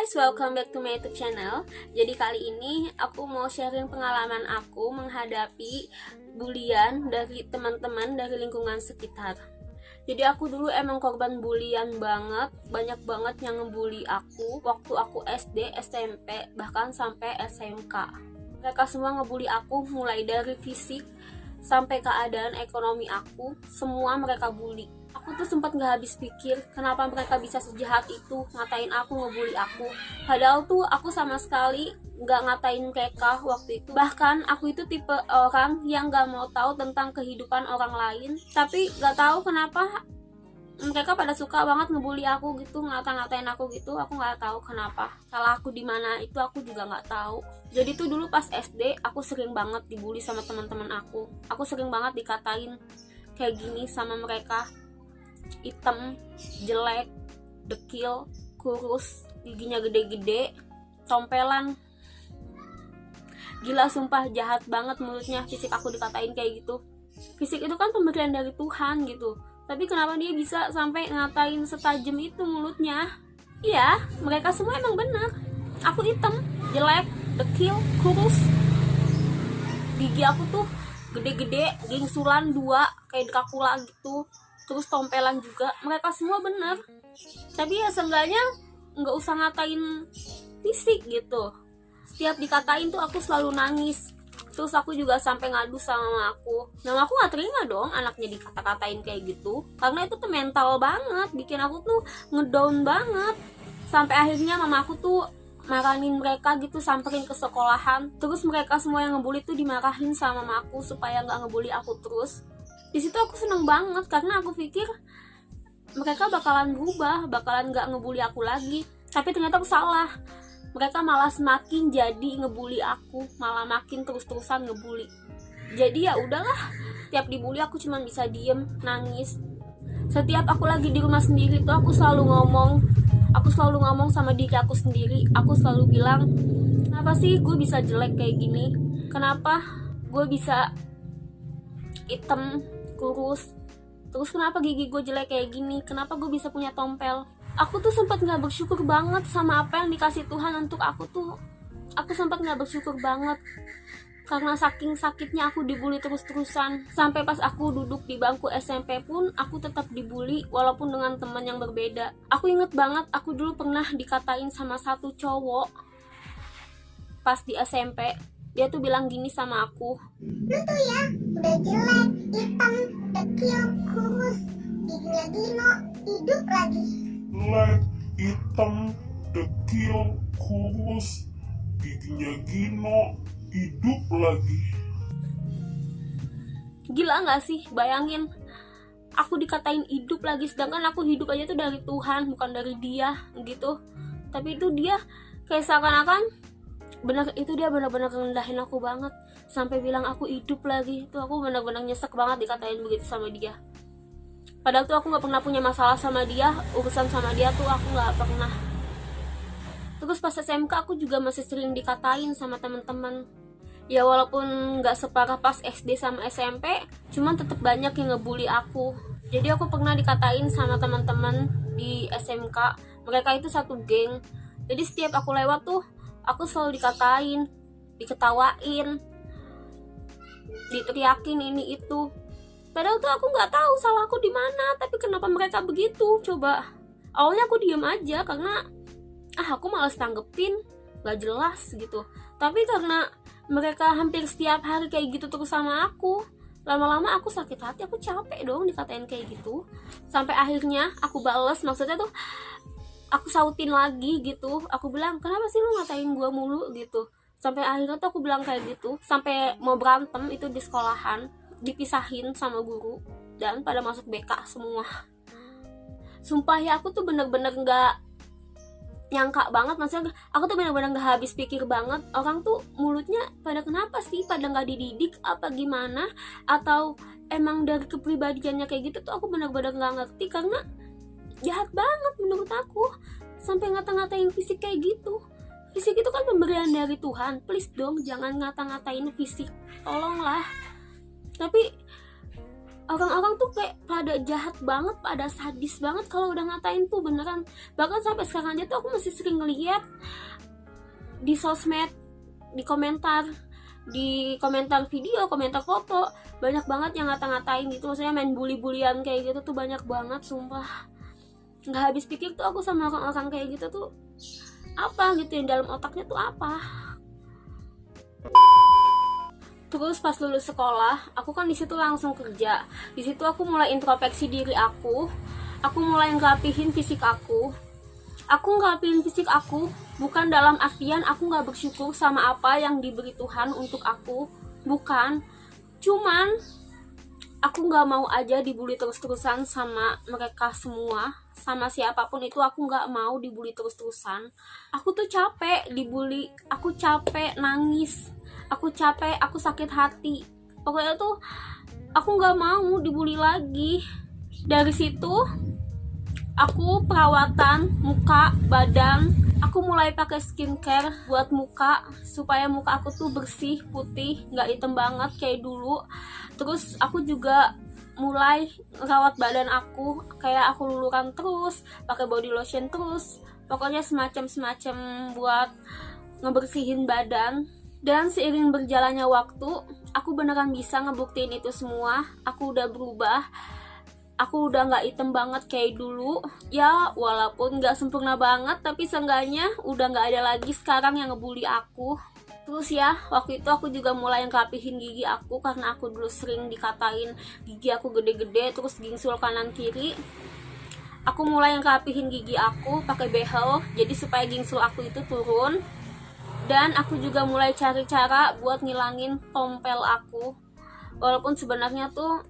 guys, welcome back to my YouTube channel. Jadi kali ini aku mau sharing pengalaman aku menghadapi bulian dari teman-teman dari lingkungan sekitar. Jadi aku dulu emang korban bulian banget, banyak banget yang ngebully aku waktu aku SD, SMP, bahkan sampai SMK. Mereka semua ngebully aku mulai dari fisik sampai keadaan ekonomi aku, semua mereka bully. Aku tuh sempat gak habis pikir kenapa mereka bisa sejahat itu ngatain aku, ngebully aku. Padahal tuh aku sama sekali gak ngatain mereka waktu itu. Bahkan aku itu tipe orang yang gak mau tahu tentang kehidupan orang lain. Tapi gak tahu kenapa mereka pada suka banget ngebully aku gitu, ngata-ngatain aku gitu. Aku gak tahu kenapa. Salah aku di mana itu aku juga gak tahu. Jadi tuh dulu pas SD aku sering banget dibully sama teman-teman aku. Aku sering banget dikatain kayak gini sama mereka. Hitam, jelek, dekil, kurus, giginya gede-gede, tompelan. Gila, sumpah jahat banget mulutnya. Fisik aku dikatain kayak gitu. Fisik itu kan pemberian dari Tuhan gitu. Tapi kenapa dia bisa sampai ngatain setajam itu mulutnya? Iya, mereka semua emang benar. Aku hitam, jelek, dekil, kurus. Gigi aku tuh gede-gede, gingsulan 2 kayak Dracula gitu. Terus tompelan juga. Mereka semua bener. Tapi ya seenggaknya nggak usah ngatain fisik gitu. Setiap dikatain tuh aku selalu nangis. Terus aku juga sampai ngadu sama mama aku. Mama aku nggak terima dong anaknya dikata-katain kayak gitu. Karena itu tuh mental banget, bikin aku tuh ngedown banget. Sampai akhirnya mama aku tuh marahin mereka gitu, samperin ke sekolahan. Terus mereka semua yang ngebully tuh dimarahin sama mama aku supaya nggak ngebully aku terus. Di situ aku seneng banget karena aku pikir mereka bakalan berubah, bakalan gak ngebully aku lagi. Tapi ternyata aku salah. Mereka malah semakin jadi ngebully aku, malah makin terus-terusan ngebully. Jadi ya udahlah, tiap dibully aku cuma bisa diem, nangis. Setiap aku lagi di rumah sendiri tuh aku selalu ngomong sama diri aku sendiri. Aku selalu bilang, kenapa sih gue bisa jelek kayak gini? Kenapa gue bisa hitam, kurus, terus kenapa gigi gue jelek kayak gini, kenapa gue bisa punya tompel. Aku tuh sempat nggak bersyukur banget sama apa yang dikasih Tuhan untuk aku sempat nggak bersyukur banget karena saking sakitnya aku dibully terus-terusan. Sampai pas aku duduk di bangku SMP pun aku tetap dibully walaupun dengan teman yang berbeda. Aku inget banget aku dulu pernah dikatain sama satu cowok pas di SMP. Dia tuh bilang gini sama aku, "Lu tuh ya udah jelek, hitam, dekil, kurus, giginya Gino, hidup lagi." Jelek, hitam, dekil, kurus, giginya Gino, hidup lagi. Gila gak sih? Bayangin aku dikatain hidup lagi, sedangkan aku hidup aja tuh dari Tuhan, bukan dari dia gitu. Tapi itu dia kayak seakan-akan dia benar-benar ngerendahin aku banget, sampai bilang aku hidup lagi. Itu aku benar-benar nyesek banget dikatain begitu sama dia. Padahal tuh aku nggak pernah punya masalah sama dia, urusan sama dia tuh aku nggak pernah. Terus pas SMK aku juga masih sering dikatain sama teman-teman. Ya walaupun nggak separah pas SD sama SMP, cuman tetap banyak yang ngebully aku. Jadi aku pernah dikatain sama teman-teman di SMK. Mereka itu satu geng. Jadi setiap aku lewat tuh aku selalu dikatain, diketawain, diteriakin ini itu. Padahal tuh aku nggak tahu salah aku di mana. Tapi kenapa mereka begitu? Coba. Awalnya aku diem aja karena aku malas tanggepin, nggak jelas gitu. Tapi karena mereka hampir setiap hari kayak gitu terus sama aku, lama-lama aku sakit hati, aku capek dong dikatain kayak gitu. Sampai akhirnya aku bales, maksudnya tuh aku sautin lagi gitu. Aku bilang, kenapa sih lu ngatain gue mulu gitu. Sampai akhirnya tuh aku bilang kayak gitu. Sampai mau berantem itu di sekolahan, dipisahin sama guru, dan pada masuk BK semua. Sumpah ya, aku tuh bener-bener gak nyangka banget. Maksudnya aku tuh bener-bener gak habis pikir banget. Orang tuh mulutnya pada kenapa sih, pada gak dididik apa gimana, atau emang dari kepribadiannya kayak gitu tuh aku bener-bener gak ngerti. Karena jahat banget menurut aku, sampai ngata-ngatain fisik kayak gitu. Fisik itu kan pemberian dari Tuhan. Please dong jangan ngata-ngatain fisik, tolonglah. Tapi Orang-orang tuh kayak pada jahat banget, pada sadis banget kalau udah ngatain tuh beneran. Bahkan sampai sekarang aja tuh aku masih sering ngeliat di sosmed, di komentar video, komentar foto, banyak banget yang ngata-ngatain gitu. Maksudnya main bully-bulian kayak gitu tuh banyak banget, sumpah. Nggak habis pikir tuh aku sama orang-orang kayak gitu tuh apa gitu yang dalam otaknya tuh apa. Terus pas lulus sekolah, aku kan di situ langsung kerja. Di situ aku mulai introspeksi diri aku mulai ngerapihin fisik aku. Aku ngerapihin fisik aku bukan dalam artian aku nggak bersyukur sama apa yang diberi Tuhan untuk aku, bukan. Cuman aku nggak mau aja dibully terus-terusan sama mereka semua, sama siapapun itu. Aku nggak mau dibully terus-terusan. Aku tuh capek dibully, aku capek nangis, aku capek, aku sakit hati. Pokoknya tuh aku nggak mau dibully lagi. Dari situ aku perawatan muka, badan. Aku mulai pakai skincare buat muka supaya muka aku tuh bersih, putih, nggak hitam banget kayak dulu. Terus aku juga mulai rawat badan aku, kayak aku luluran terus, pakai body lotion terus. Pokoknya semacam buat ngebersihin badan. Dan seiring berjalannya waktu, aku beneran bisa ngebuktiin itu semua. Aku udah berubah. Aku udah gak hitam banget kayak dulu. Ya walaupun gak sempurna banget, tapi seenggaknya udah gak ada lagi sekarang yang ngebully aku. Terus ya, waktu itu aku juga mulai ngerapihin gigi aku, karena aku dulu sering dikatain gigi aku gede-gede, terus gingsul kanan kiri. Aku mulai ngerapihin gigi aku pakai behel, jadi supaya gingsul aku itu turun. Dan aku juga mulai cari cara buat ngilangin tompel aku. Walaupun sebenarnya tuh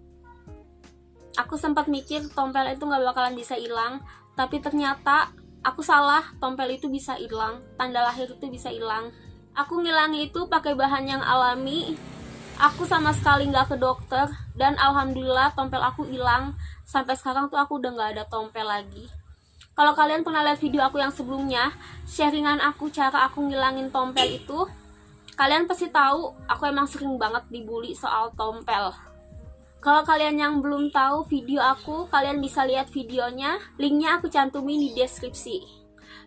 aku sempat mikir tompel itu gak bakalan bisa hilang, tapi ternyata aku salah, tompel itu bisa hilang, tanda lahir itu bisa hilang. Aku ngilangi itu pakai bahan yang alami. Aku sama sekali gak ke dokter, dan alhamdulillah tompel aku hilang. Sampai sekarang tuh aku udah gak ada tompel lagi. Kalau kalian pernah lihat video aku yang sebelumnya, sharingan aku cara aku ngilangin tompel itu, kalian pasti tahu aku emang sering banget dibully soal tompel. Kalau kalian yang belum tahu video aku, kalian bisa lihat videonya, linknya aku cantumin di deskripsi.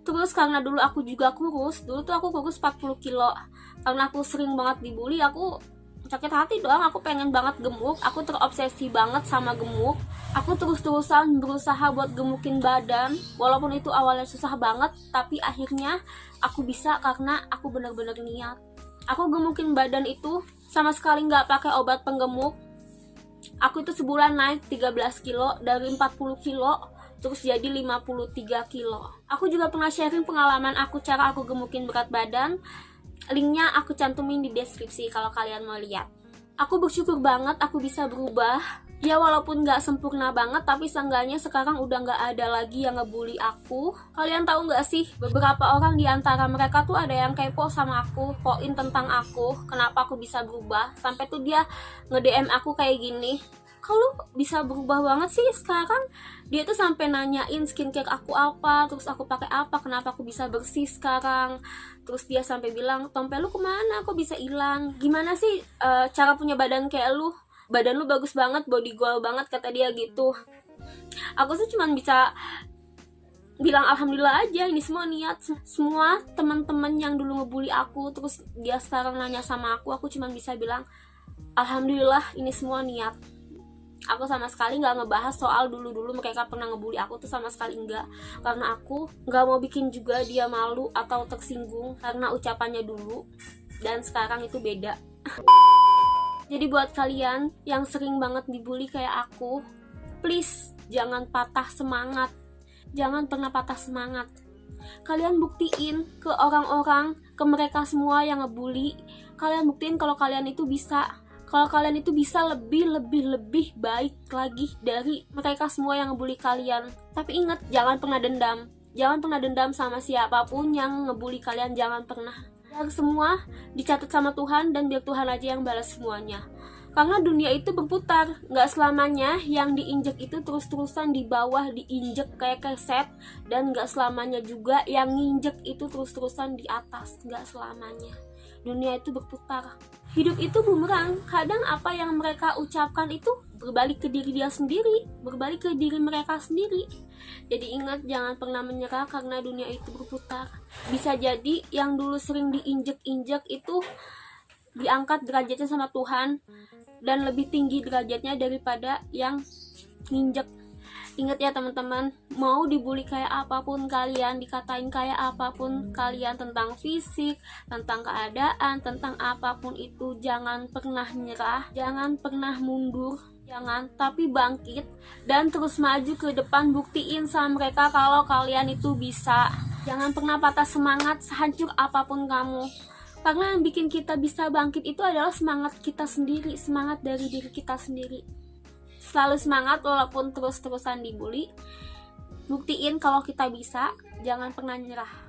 Terus karena dulu aku juga kurus, dulu tuh aku kurus 40 kilo. Karena aku sering banget dibully, aku sakit hati doang, aku pengen banget gemuk, aku terobsesi banget sama gemuk. Aku terus-terusan berusaha buat gemukin badan, walaupun itu awalnya susah banget, tapi akhirnya aku bisa karena aku bener-bener niat. Aku gemukin badan itu sama sekali nggak pakai obat penggemuk. Aku itu sebulan naik 13 kilo, dari 40 kilo terus jadi 53 kilo. Aku juga pernah sharing pengalaman aku cara aku gemukin berat badan. Linknya aku cantumin di deskripsi kalau kalian mau lihat. Aku bersyukur banget aku bisa berubah. Ya walaupun gak sempurna banget, tapi seenggaknya sekarang udah gak ada lagi yang ngebully aku. Kalian tahu gak sih, beberapa orang di antara mereka tuh ada yang kepo sama aku, poin tentang aku, kenapa aku bisa berubah. Sampai tuh dia nge-DM aku kayak gini, kalau bisa berubah banget sih sekarang. Dia tuh sampai nanyain skincare aku apa, terus aku pakai apa, kenapa aku bisa bersih sekarang. Terus dia sampai bilang, tompel lu kemana, kok bisa hilang, gimana sih cara punya badan kayak lu, badan lu bagus banget, body goal banget, kata dia gitu. Aku tuh cuman bisa bilang alhamdulillah aja, ini semua niat. Semua teman-teman yang dulu ngebully aku, terus dia sekarang nanya sama aku cuman bisa bilang alhamdulillah, ini semua niat. Aku sama sekali gak ngebahas soal dulu-dulu mereka pernah ngebully aku, tuh sama sekali enggak. Karena aku gak mau bikin juga dia malu atau tersinggung karena ucapannya dulu. Dan sekarang itu beda. Jadi buat kalian yang sering banget dibully kayak aku, please jangan patah semangat. Jangan pernah patah semangat. Kalian buktiin ke orang-orang, ke mereka semua yang ngebully, kalian buktiin kalau kalian itu bisa. Kalau kalian itu bisa lebih baik lagi dari mereka semua yang ngebully kalian. Tapi ingat, jangan pernah dendam. Jangan pernah dendam sama siapapun yang ngebully kalian, jangan pernah. Biar semua dicatat sama Tuhan, dan biar Tuhan aja yang balas semuanya. Karena dunia itu berputar, gak selamanya yang diinjek itu terus-terusan di bawah diinjek kayak keset. Dan gak selamanya juga yang nginjek itu terus-terusan di atas, gak selamanya. Dunia itu berputar. Hidup itu bumerang, kadang apa yang mereka ucapkan itu berbalik ke diri dia sendiri, berbalik ke diri mereka sendiri. Jadi ingat, jangan pernah menyerah karena dunia itu berputar. Bisa jadi yang dulu sering diinjek-injek itu diangkat derajatnya sama Tuhan dan lebih tinggi derajatnya daripada yang nginjek. Ingat ya teman-teman, mau dibully kayak apapun kalian, dikatain kayak apapun kalian tentang fisik, tentang keadaan, tentang apapun itu, jangan pernah nyerah, jangan pernah mundur, jangan, tapi bangkit dan terus maju ke depan. Buktiin sama mereka kalau kalian itu bisa. Jangan pernah patah semangat sehancur apapun kamu, karena yang bikin kita bisa bangkit itu adalah semangat kita sendiri, semangat dari diri kita sendiri. Selalu semangat walaupun terus-terusan dibully. Buktiin kalau kita bisa, jangan pernah nyerah.